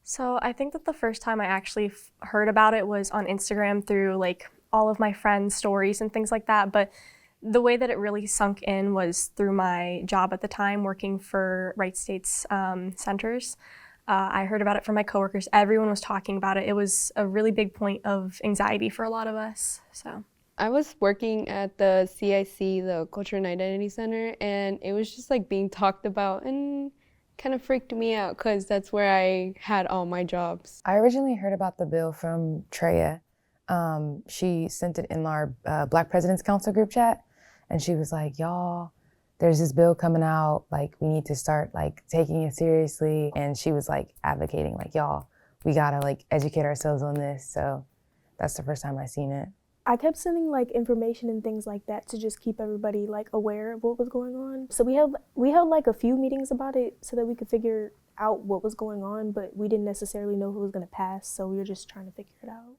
So I think that the first time I actually heard about it was on Instagram through like all of my friends' stories and things like that. But the way that it really sunk in was through my job at the time, working for Wright State's centers. I heard about it from my coworkers. Everyone was talking about it. It was a really big point of anxiety for a lot of us. So I was working at the CIC, the Culture and Identity Center, and it was just like being talked about and kind of freaked me out because that's where I had all my jobs. I originally heard about the bill from Ciarah. She sent it in our Black Presidents Council group chat, and she was like, y'all, there's this bill coming out, like we need to start like taking it seriously. And she was like advocating like, y'all, we gotta like educate ourselves on this. So that's the first time I seen it. I kept sending like information and things like that to just keep everybody like aware of what was going on. So we held like a few meetings about it so that we could figure out what was going on, but we didn't necessarily know who was going to pass, so we were just trying to figure it out.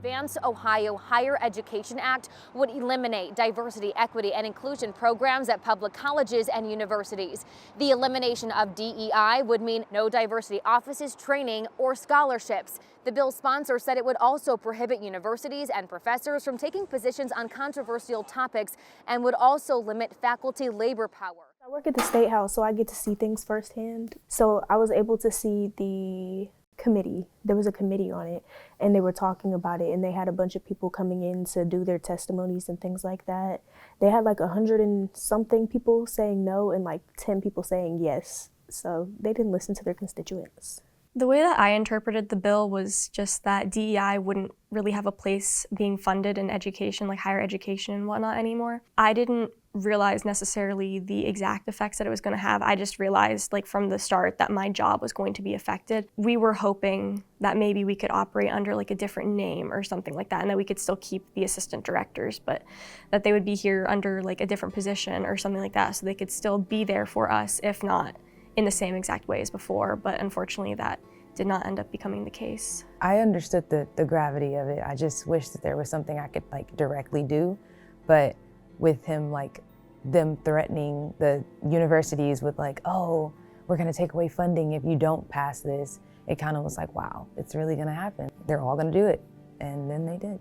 Advance Ohio Higher Education Act would eliminate diversity, equity, and inclusion programs at public colleges and universities. The elimination of DEI would mean no diversity offices, training, or scholarships. The bill's sponsor said it would also prohibit universities and professors from taking positions on controversial topics and would also limit faculty labor power. I work at the State House, so I get to see things firsthand. So I was able to see the committee. There was a committee on it, and they were talking about it, and they had a bunch of people coming in to do their testimonies and things like that. They had like 100 and something people saying no and like 10 people saying yes. So they didn't listen to their constituents. the way that I interpreted the bill was just that DEI wouldn't really have a place being funded in education, like higher education and whatnot anymore. I didn't realize necessarily the exact effects that it was going to have. I just realized like from the start that my job was going to be affected. We were hoping that maybe we could operate under like a different name or something like that, and that we could still keep the assistant directors, but that they would be here under like a different position or something like that, so they could still be there for us, if not in the same exact way as before. But unfortunately that did not end up becoming the case. I understood the gravity of it. I just wish that there was something I could like directly do, but with him, like them threatening the universities with like, oh, we're gonna take away funding if you don't pass this, it kind of was like, wow, it's really gonna happen. They're all gonna do it, and then they did.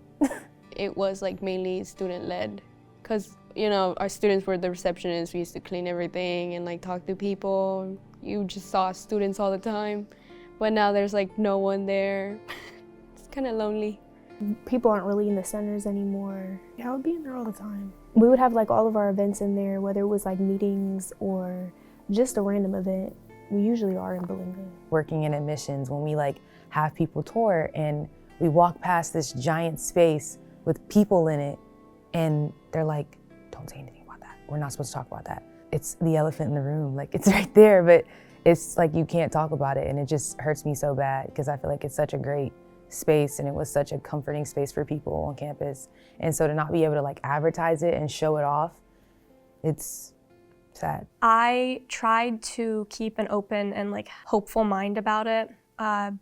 It was like mainly student-led, because you know, our students were the receptionists. We used to clean everything and like talk to people. You just saw students all the time, but now there's like no one there. It's kind of lonely. People aren't really in the centers anymore. Yeah, I would be in there all the time. We would have like all of our events in there, whether it was like meetings or just a random event. We usually are in Belinga. Working in admissions, when we like have people tour and we walk past this giant space with people in it, and they're like, don't say anything about that. We're not supposed to talk about that. It's the elephant in the room. Like, it's right there, but it's like you can't talk about it, and it just hurts me so bad because I feel like it's such a great space and it was such a comforting space for people on campus. And so to not be able to like advertise it and show it off, it's sad. I tried to keep an open and like hopeful mind about it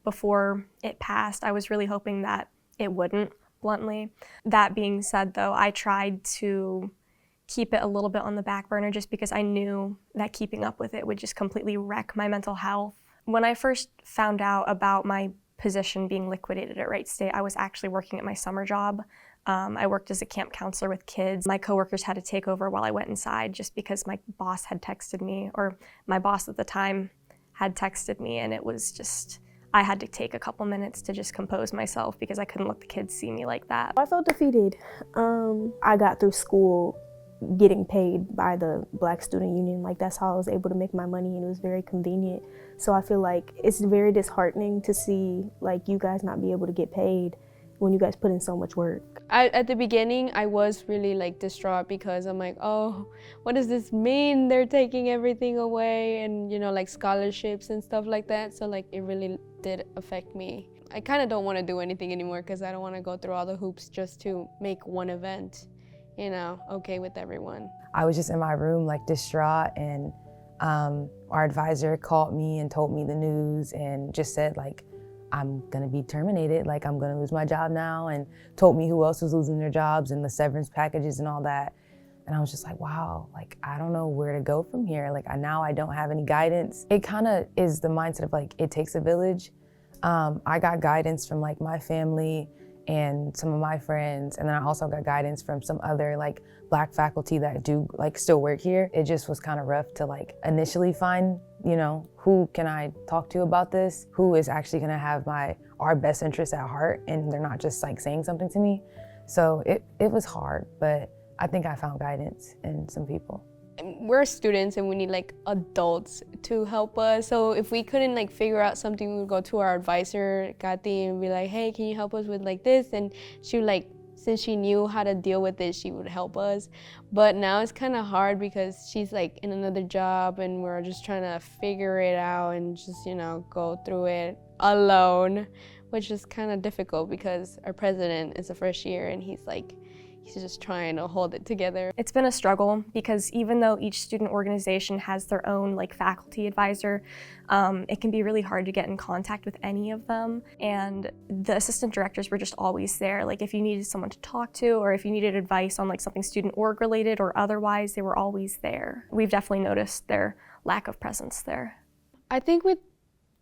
before it passed. I was really hoping that it wouldn't, bluntly. That being said though, I tried to keep it a little bit on the back burner just because I knew that keeping up with it would just completely wreck my mental health. When I first found out about my position being liquidated at Wright State, I was actually working at my summer job. I worked as a camp counselor with kids. My coworkers had to take over while I went inside just because my boss had texted me, or my boss at the time had texted me, and it was just, I had to take a couple minutes to just compose myself because I couldn't let the kids see me like that. I felt defeated. I got through school getting paid by the Black Student Union. Like, that's how I was able to make my money, and it was very convenient. So I feel like it's very disheartening to see like you guys not be able to get paid when you guys put in so much work. At the beginning, I was really like distraught because I'm like, oh, what does this mean? They're taking everything away, and you know, like scholarships and stuff like that. So like it really did affect me. I kind of don't want to do anything anymore because I don't want to go through all the hoops just to make one event, you know, okay with everyone. I was just in my room like distraught, and our advisor called me and told me the news and just said like, I'm gonna be terminated, like I'm gonna lose my job now, and told me who else was losing their jobs and the severance packages and all that. And I was just like, wow, like I don't know where to go from here. Like now I don't have any guidance. It kind of is the mindset of like, it takes a village. I got guidance from like my family and some of my friends, and then I also got guidance from some other like Black faculty that do like still work here. It just was kind of rough to like initially find, you know, who can I talk to about this? Who is actually gonna have our best interests at heart, and they're not just like saying something to me. So it was hard, but I think I found guidance in some people. We're students and we need like adults to help us. So if we couldn't like figure out something, we would go to our advisor, Kathy, and be like, hey, can you help us with like this? And she would like, since she knew how to deal with it, she would help us. But now it's kind of hard because she's like in another job and we're just trying to figure it out and just, you know, go through it alone, which is kind of difficult because our president is a fresh year and he's just trying to hold it together. It's been a struggle because even though each student organization has their own like faculty advisor, it can be really hard to get in contact with any of them. And the assistant directors were just always there. Like if you needed someone to talk to or if you needed advice on like something student org related or otherwise, they were always there. We've definitely noticed their lack of presence there. I think with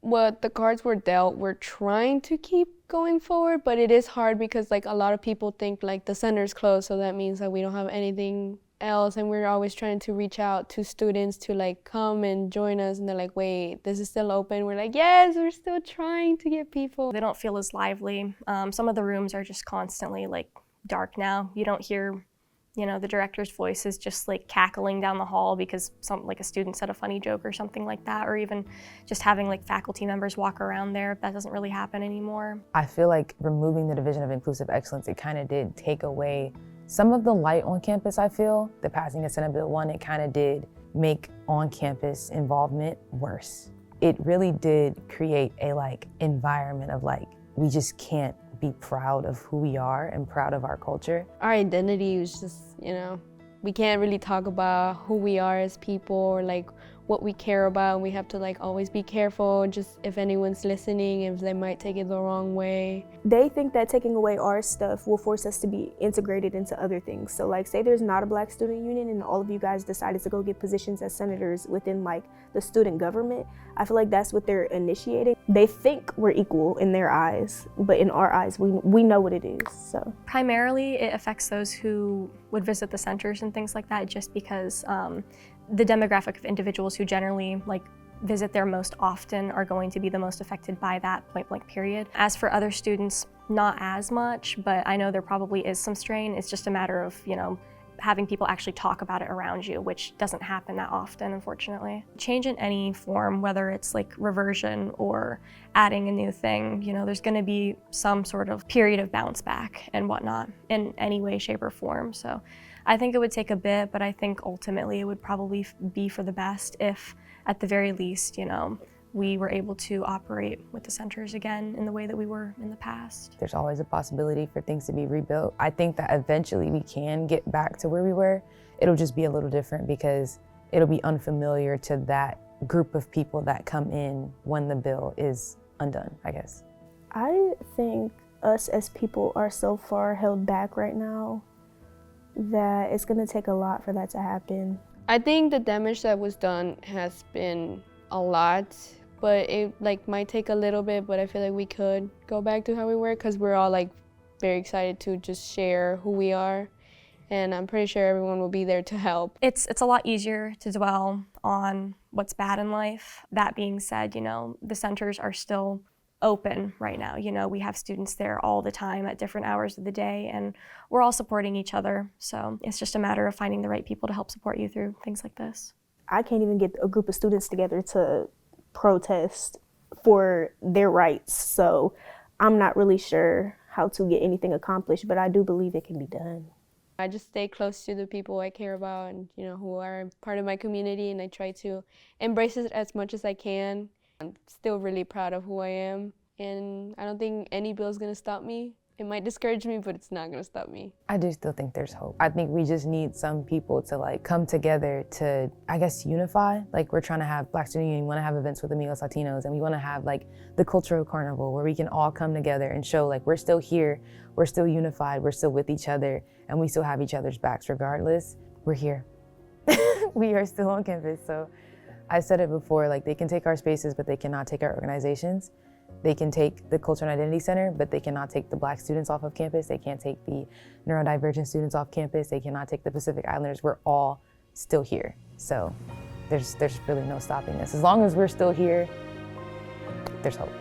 what the cards were dealt, we're trying to keep going forward, but it is hard because like a lot of people think like the center's closed, so that means that we don't have anything else, and we're always trying to reach out to students to like come and join us, and they're like, wait, this is still open? We're like, yes, we're still trying to get people. They don't feel as lively. Some of the rooms are just constantly like dark now. You don't hear, you know, the director's voice is just like cackling down the hall because a student said a funny joke or something like that, or even just having like faculty members walk around there. That doesn't really happen anymore. I feel like removing the Division of Inclusive Excellence, it kind of did take away some of the light on campus. I feel the passing of Senate Bill 1, it kind of did make on-campus involvement worse. It really did create a like environment of like, we just can't be proud of who we are and proud of our culture. Our identity was just, you know, we can't really talk about who we are as people or like what we care about. We have to like always be careful just if anyone's listening, if they might take it the wrong way. They think that taking away our stuff will force us to be integrated into other things. So like say there's not a Black student union and all of you guys decided to go get positions as senators within like the student government. I feel like that's what they're initiating. They think we're equal in their eyes, but in our eyes, we know what it is, so. Primarily, it affects those who would visit the centers and things like that just because the demographic of individuals who generally like visit there most often are going to be the most affected by that point blank period. As for other students, not as much, but I know there probably is some strain. It's just a matter of, you know, having people actually talk about it around you, which doesn't happen that often, unfortunately. Change in any form, whether it's like reversion or adding a new thing, you know, there's gonna be some sort of period of bounce back and whatnot in any way, shape, or form. So I think it would take a bit, but I think ultimately it would probably be for the best if, at the very least, you know, we were able to operate with the centers again in the way that we were in the past. There's always a possibility for things to be rebuilt. I think that eventually we can get back to where we were. It'll just be a little different because it'll be unfamiliar to that group of people that come in when the bill is undone, I guess. I think us as people are so far held back right now that it's gonna take a lot for that to happen. I think the damage that was done has been a lot, but it like might take a little bit, but I feel like we could go back to how we were because we're all like very excited to just share who we are, and I'm pretty sure everyone will be there to help. It's a lot easier to dwell on what's bad in life. That being said, you know, the centers are still open right now. You know, we have students there all the time at different hours of the day, and we're all supporting each other. So it's just a matter of finding the right people to help support you through things like this. I can't even get a group of students together to protest for their rights. So I'm not really sure how to get anything accomplished, but I do believe it can be done. I just stay close to the people I care about and, you know, who are part of my community, and I try to embrace it as much as I can. I'm still really proud of who I am, and I don't think any bill is gonna stop me. It might discourage me, but it's not gonna stop me. I do still think there's hope. I think we just need some people to like come together to, I guess, unify. Like we're trying to have Black Student Union, we wanna have events with Amigos Latinos, and we wanna have like the cultural carnival where we can all come together and show like we're still here, we're still unified, we're still with each other, and we still have each other's backs regardless. We're here. We are still on campus. So I said it before, like they can take our spaces, but they cannot take our organizations. They can take the Culture and Identity Center, but they cannot take the Black students off of campus. They can't take the neurodivergent students off campus. They cannot take the Pacific Islanders. We're all still here. So there's really no stopping us. As long as we're still here, there's hope.